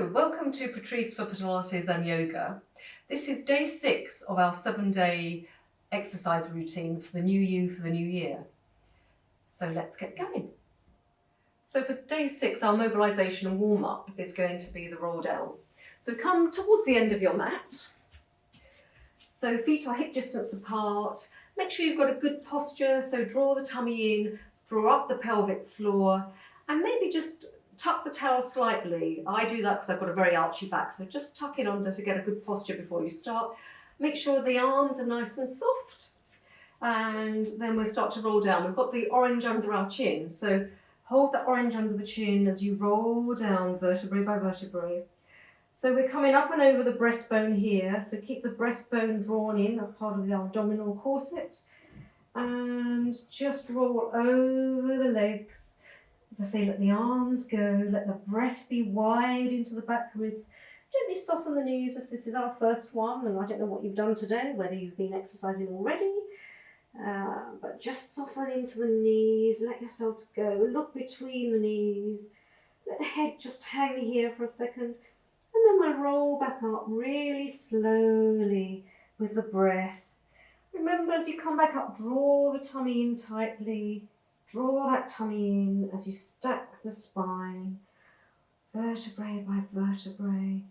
Hello, welcome to Patrice for Pilates and Yoga. This is day 6 of our 7-day exercise routine for the new you for the new year. So let's get going. So for day 6, our mobilisation and warm-up is going to be the roll down. So come towards the end of your mat. So feet are hip distance apart. Make sure you've got a good posture, so draw the tummy in, draw up the pelvic floor, and maybe just tuck the towel slightly. I do that because I've got a very archy back, so just tuck it under to get a good posture before you start. Make sure the arms are nice and soft, and then we'll start to roll down. We've got the orange under our chin, so hold that orange under the chin as you roll down vertebrae by vertebrae. So we're coming up and over the breastbone here, so keep the breastbone drawn in as part of the abdominal corset, and just roll over the legs. As I say, let the arms go, let the breath be wide into the back ribs. Gently soften the knees if this is our first one, and I don't know what you've done today, whether you've been exercising already, but just soften into the knees, let yourselves go, look between the knees, let the head just hang here for a second, and then we'll roll back up really slowly with the breath. Remember, as you come back up, draw the tummy in tightly. Draw that tummy in as you stack the spine, vertebrae by vertebrae,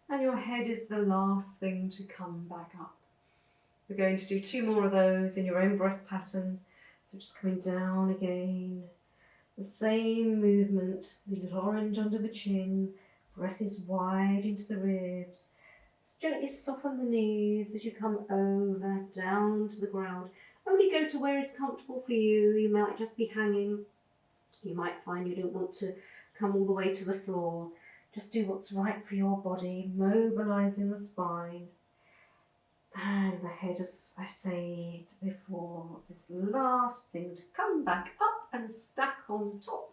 and your head is the last thing to come back up. We're going to do 2 more of those in your own breath pattern, so just coming down again. The same movement, the little orange under the chin, breath is wide into the ribs. Just gently soften the knees as you come over, down to the ground. Only go to where is comfortable for you. You might just be hanging. You might find you don't want to come all the way to the floor. Just do what's right for your body, mobilising the spine. And the head, as I said before, is the last thing to come back up and stack on top.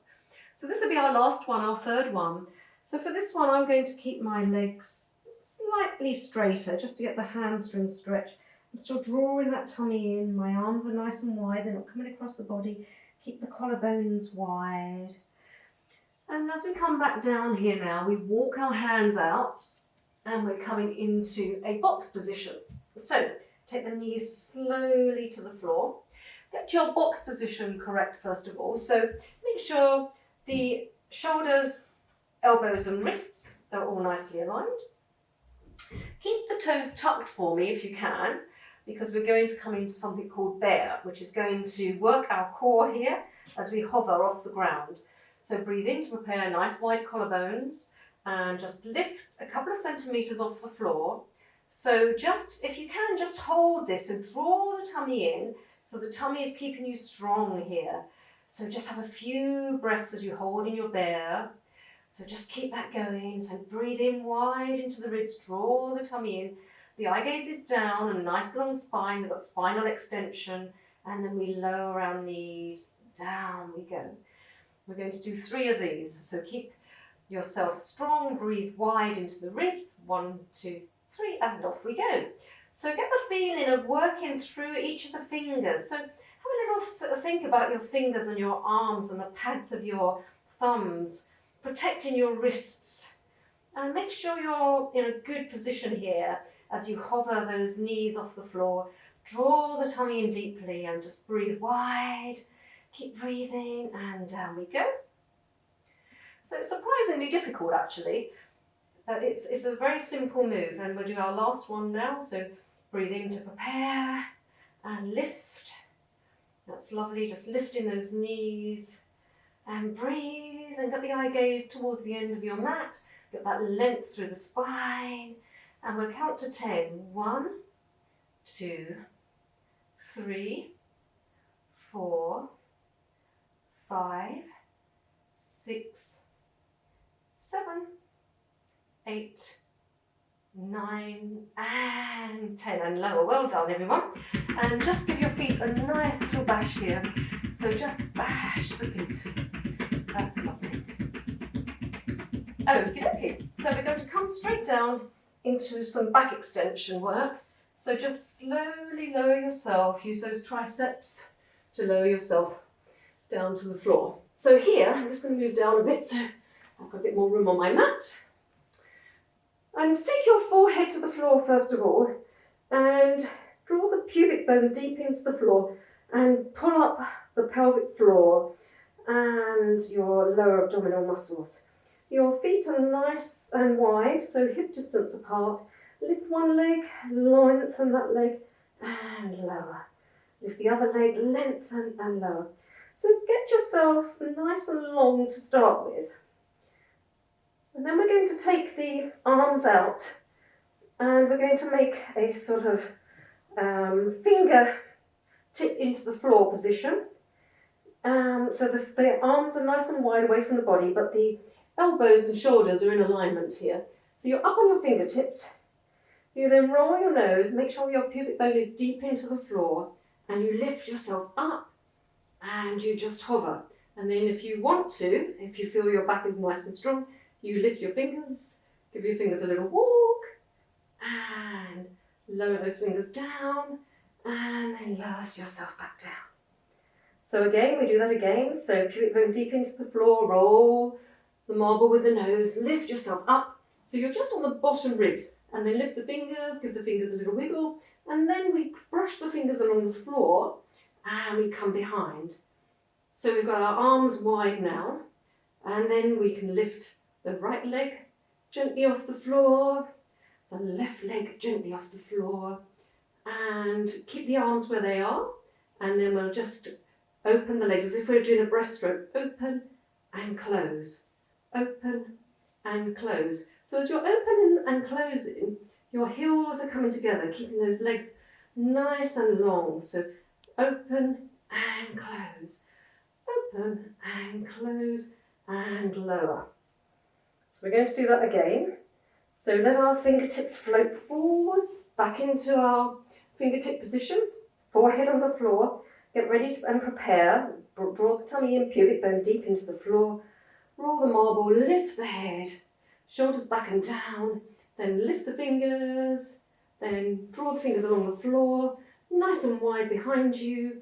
So this will be our last one, our third one. So for this one, I'm going to keep my legs slightly straighter, just to get the hamstrings stretched. I'm still drawing that tummy in, my arms are nice and wide, they're not coming across the body. Keep the collarbones wide. And as we come back down here now, we walk our hands out and we're coming into a box position. So take the knees slowly to the floor. Get your box position correct first of all. So make sure the shoulders, elbows and wrists are all nicely aligned. Keep the toes tucked for me if you can, because we're going to come into something called bear, which is going to work our core here as we hover off the ground. So breathe in to prepare nice wide collarbones and just lift a couple of centimetres off the floor. So just, if you can, just hold this and draw the tummy in, so the tummy is keeping you strong here. So just have a few breaths as you hold in your bear. So just keep that going. So breathe in wide into the ribs, draw the tummy in. The eye gaze is down, a nice long spine, we've got spinal extension, and then we lower our knees, down we go. We're going to do 3 of these, so keep yourself strong, breathe wide into the ribs, 1, 2, 3, and off we go. So get the feeling of working through each of the fingers. So have a little think about your fingers and your arms and the pads of your thumbs, protecting your wrists, and make sure you're in a good position here. As you hover those knees off the floor, draw the tummy in deeply and just breathe wide. Keep breathing and down we go. So it's surprisingly difficult actually. It's a very simple move, and we'll do our last one now. So breathe in to prepare and lift. That's lovely, just lifting those knees and breathe and get the eye gaze towards the end of your mat. Get that length through the spine. And we'll count to 10. 1, 2, 3, 4, 5, 6, 7, 8, 9, and 10. And lower. Well done, everyone. And just give your feet a nice little bash here. So just bash the feet. That's lovely. Okay. So we're going to come straight down into some back extension work. So just slowly lower yourself, use those triceps to lower yourself down to the floor. So here, I'm just going to move down a bit so I've got a bit more room on my mat. And take your forehead to the floor first of all and draw the pubic bone deep into the floor and pull up the pelvic floor and your lower abdominal muscles. Your feet are nice and wide, so hip distance apart. Lift one leg, lengthen that leg and lower. Lift the other leg, lengthen and lower. So get yourself nice and long to start with. And then we're going to take the arms out and we're going to make a sort of finger tip into the floor position. So the arms are nice and wide away from the body, but the elbows and shoulders are in alignment here. So you're up on your fingertips. You then roll your nose, make sure your pubic bone is deep into the floor, and you lift yourself up and you just hover. And then if you want to, if you feel your back is nice and strong, you lift your fingers, give your fingers a little walk, and lower those fingers down, and then lower yourself back down. So again, we do that again. So pubic bone deep into the floor, roll the marble with the nose, lift yourself up. So you're just on the bottom ribs, and then lift the fingers, give the fingers a little wiggle, and then we brush the fingers along the floor, and we come behind. So we've got our arms wide now, and then we can lift the right leg gently off the floor, the left leg gently off the floor, and keep the arms where they are, and then we'll just open the legs as if we're doing a breaststroke. Open and close, open and close. So as you're opening and closing, your heels are coming together, keeping those legs nice and long. So open and close, open and close and lower. So we're going to do that again. So let our fingertips float forwards, back into our fingertip position, forehead on the floor. Get ready and prepare. Draw the tummy in, pubic bone deep into the floor. Roll the marble, lift the head, shoulders back and down. Then lift the fingers. Then draw the fingers along the floor, nice and wide behind you.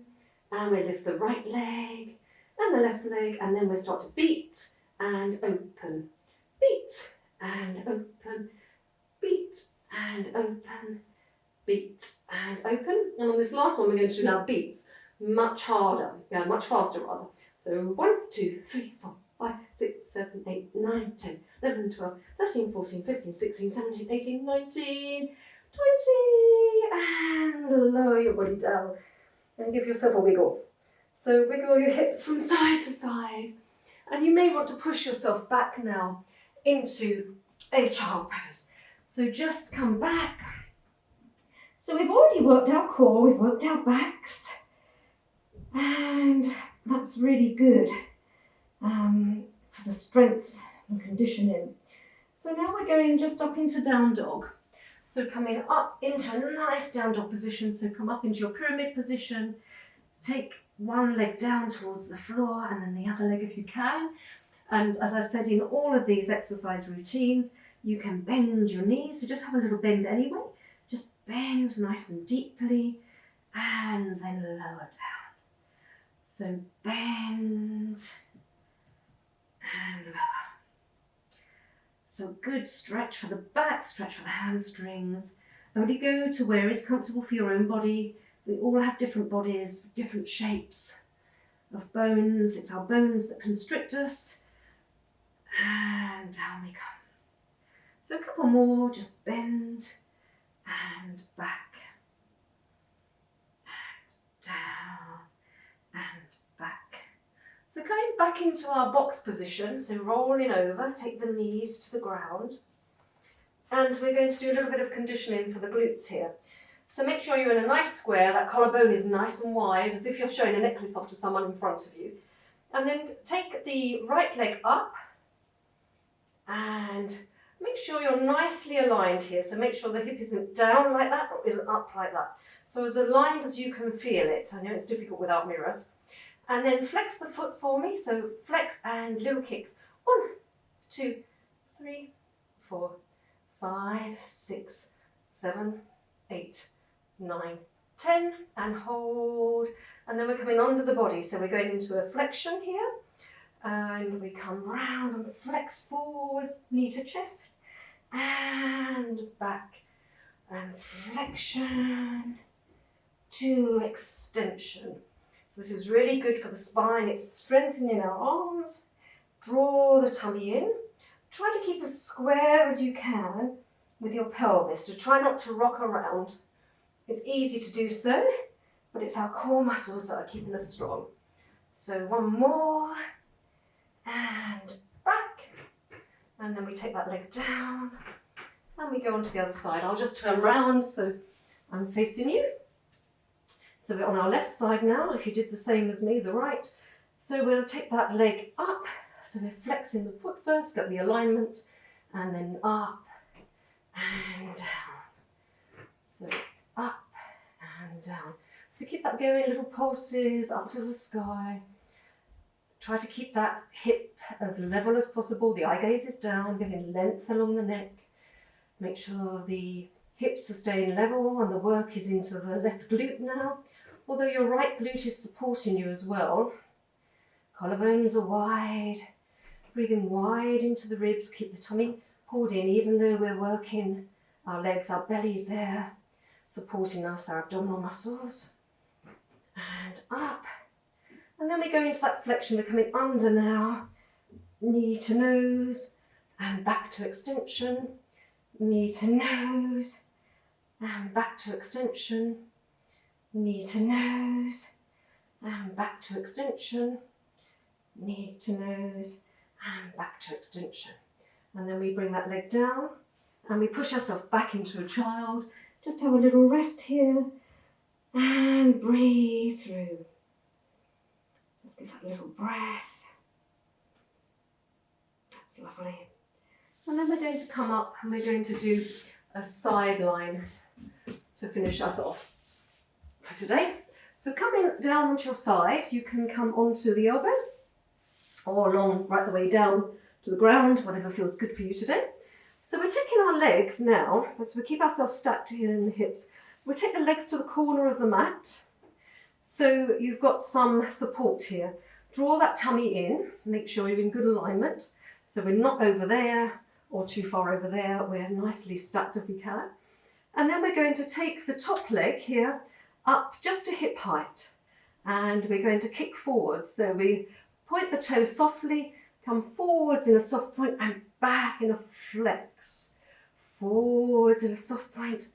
And we lift the right leg and the left leg. And then we start to beat and open. Beat and open. Beat and open. Beat and open. And on this last one, we're going to do now beats. Much harder, much faster rather. So 1, 2, 3, 4, 5, 6, 7, 8, 9, 10, 11, 12, 13, 14, 15, 16, 17, 18, 19, 20, and lower your body down and give yourself a wiggle. So wiggle your hips from side to side, and you may want to push yourself back now into a child pose. So just come back. So we've already worked our core, we've worked our backs. And that's really good for the strength and conditioning. So now we're going just up into down dog. So coming up into a nice down dog position. So come up into your pyramid position. Take one leg down towards the floor and then the other leg if you can. And as I've said in all of these exercise routines, you can bend your knees. So just have a little bend anyway. Just bend nice and deeply and then lower down. So bend and lower. So good stretch for the back, stretch for the hamstrings. Only go to where is comfortable for your own body. We all have different bodies, different shapes of bones. It's our bones that constrict us. And down we come. So a couple more, just bend and back and down and back. So coming back into our box position, so rolling over, take the knees to the ground. And we're going to do a little bit of conditioning for the glutes here. So make sure you're in a nice square, that collarbone is nice and wide, as if you're showing a necklace off to someone in front of you. And then take the right leg up and make sure you're nicely aligned here. So make sure the hip isn't down like that or isn't up like that. So as aligned as you can feel it. I know it's difficult without mirrors. And then flex the foot for me. So flex and little kicks. 1, 2, 3, 4, 5, 6, 7, 8, 9, 10. And hold. And then we're coming under the body. So we're going into a flexion here. And we come round and flex forwards, knee to chest. and back, and flexion to extension. So this is really good for the spine. It's strengthening our arms. Draw the tummy in. Try to keep as square as you can with your pelvis. So try not to rock around. It's easy to do so, but it's our core muscles that are keeping us strong. So one more, and back. And then we take that leg down, and we go on to the other side. I'll just turn round so I'm facing you. So we're on our left side now, if you did the same as me, the right. So we'll take that leg up. So we're flexing the foot first, get the alignment, and then up and down. So up and down. So keep that going, little pulses up to the sky. Try to keep that hip as level as possible. The eye gaze is down, getting length along the neck. Make sure the hips are staying level and the work is into the left glute now. Although your right glute is supporting you as well. Collarbones are wide. Breathing wide into the ribs, keep the tummy pulled in, even though we're working our legs, our belly's there, supporting us, our abdominal muscles. And up. And then we go into that flexion, we're coming under now. Knee to nose, and back to extension. Knee to nose, and back to extension. Knee to nose, and back to extension. Knee to nose, and back to extension. And then we bring that leg down and we push ourselves back into a child. Just have a little rest here and breathe through. Let's give that a little breath. That's lovely. And then we're going to come up and we're going to do a side line to finish us off for today. So coming down onto your side, you can come onto the elbow or along right the way down to the ground, whatever feels good for you today. So we're taking our legs now, as we keep ourselves stacked here in the hips, we take the legs to the corner of the mat. So you've got some support here. Draw that tummy in, make sure you're in good alignment. So we're not over there or too far over there, we're nicely stacked if we can. And then we're going to take the top leg here up just to hip height. And we're going to kick forwards. So we point the toe softly, come forwards in a soft point and back in a flex. Forwards in a soft point,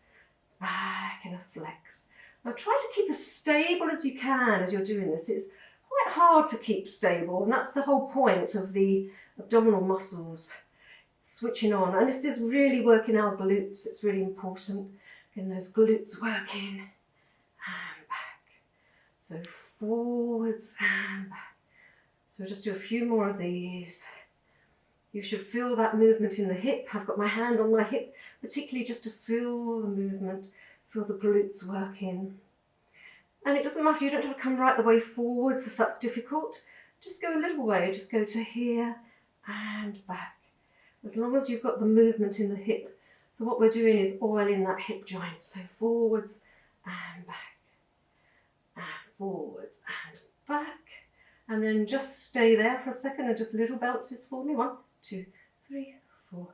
back in a flex. Now try to keep as stable as you can as you're doing this. It's quite hard to keep stable, and that's the whole point of the abdominal muscles switching on. And this is really working our glutes. It's really important getting those glutes working and back. So forwards and back. So we'll just do a few more of these. You should feel that movement in the hip. I've got my hand on my hip, particularly just to feel the movement, feel the glutes working. And it doesn't matter, you don't have to come right the way forwards if that's difficult. Just go a little way, just go to here and back. As long as you've got the movement in the hip. So what we're doing is oiling that hip joint. So forwards and back, and forwards and back. And then just stay there for a second and just little bounces for me. 1, 2, 3, 4,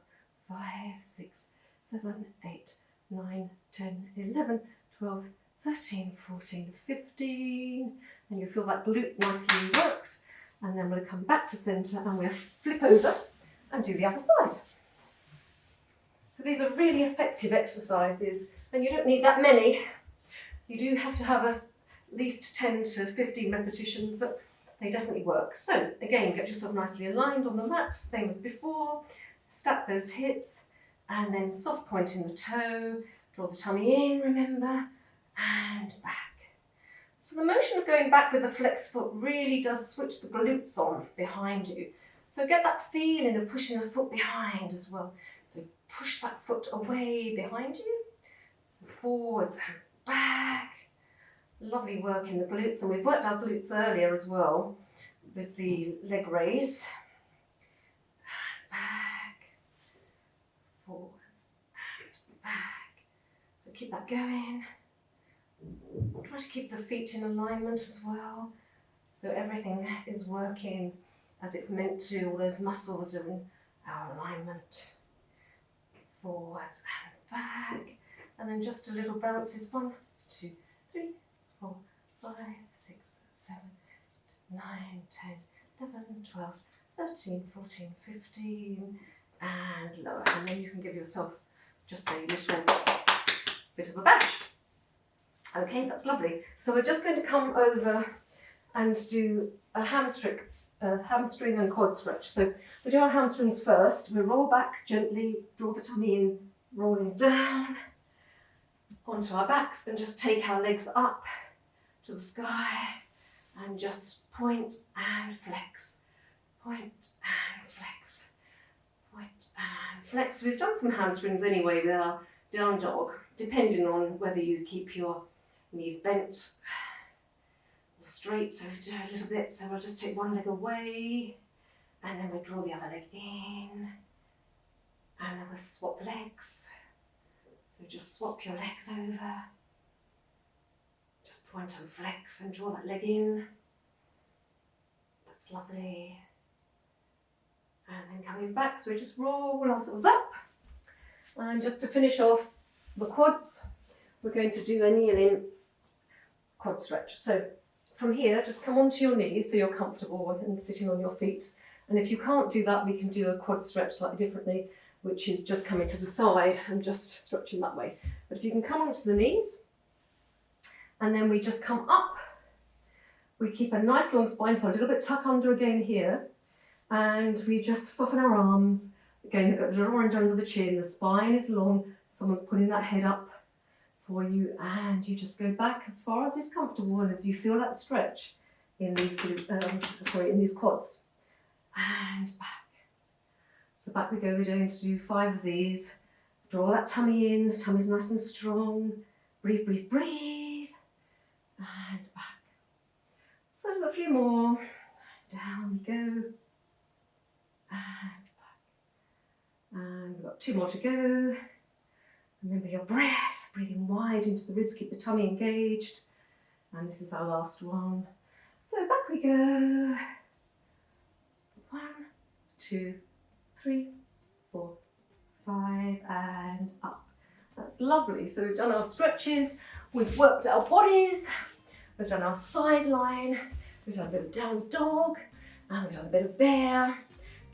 5, 6, 7, 8, 9, 10, 11, 12, 13, 14, 15. And you feel that glute nicely worked. And then we'll come back to centre and we'll flip over and do the other side. So these are really effective exercises, and you don't need that many. You do have to have at least 10 to 15 repetitions, but they definitely work. So again, get yourself nicely aligned on the mat, same as before. Stack those hips and then soft point in the toe. Draw the tummy in, remember, and back. So the motion of going back with the flex foot really does switch the glutes on behind you. So get that feeling of pushing the foot behind as well. So push that foot away behind you. So forwards and back. Lovely work in the glutes, and we've worked our glutes earlier as well with the leg raise. And back, forwards and back. So keep that going. Try to keep the feet in alignment as well, so everything is working as it's meant to. All those muscles are in our alignment. forwards and back. And then just a little bounces. 1, 2, 3, 4, 5, 6, 7, 8, 9, 10, 11, 12, 13, 14, 15, and lower. And then you can give yourself just a little bit of a bash. Okay, that's lovely. So we're just going to come over and do a hamstring and quad stretch. So we do our hamstrings first. We roll back gently, draw the tummy in, rolling down onto our backs, and just take our legs up to the sky and just point and flex, point and flex, point and flex. We've done some hamstrings anyway with our down dog, depending on whether you keep your knees bent or straight. So we do a little bit. So we'll just take one leg away, and then we'll draw the other leg in, and then we'll swap legs. So just swap your legs over. Just point and flex and draw that leg in. That's lovely. And then coming back, so we just roll ourselves up. And just to finish off the quads, we're going to do a kneeling quad stretch. So from here, just come onto your knees so you're comfortable and sitting on your feet. And if you can't do that, we can do a quad stretch slightly differently, which is just coming to the side and just stretching that way. But if you can come onto the knees, and then we just come up. We keep a nice long spine, so a little bit tuck under again here. And we just soften our arms. Again, they've got a little orange under the chin. The spine is long. Someone's putting that head up for you, and you just go back as far as is comfortable and as you feel that stretch in these in these quads. And back. So back we go. We're going to do 5 of these. Draw that tummy in. The tummy's nice and strong. Breathe, breathe, breathe. And back. So a few more. Down we go. And back. And we've got 2 more to go. Remember your breath. Breathing wide into the ribs. Keep the tummy engaged. And this is our last one. So back we go. 1, 2, 3, 4, 5, and up. That's lovely. So we've done our stretches, we've worked our bodies, we've done our side line, we've done a bit of down dog, and we've done a bit of bear,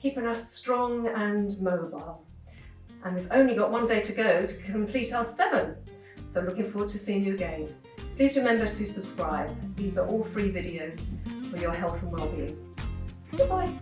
keeping us strong and mobile. And we've only got 1 day to go to complete our 7. So looking forward to seeing you again. Please remember to subscribe. These are all free videos for your health and well-being. Goodbye.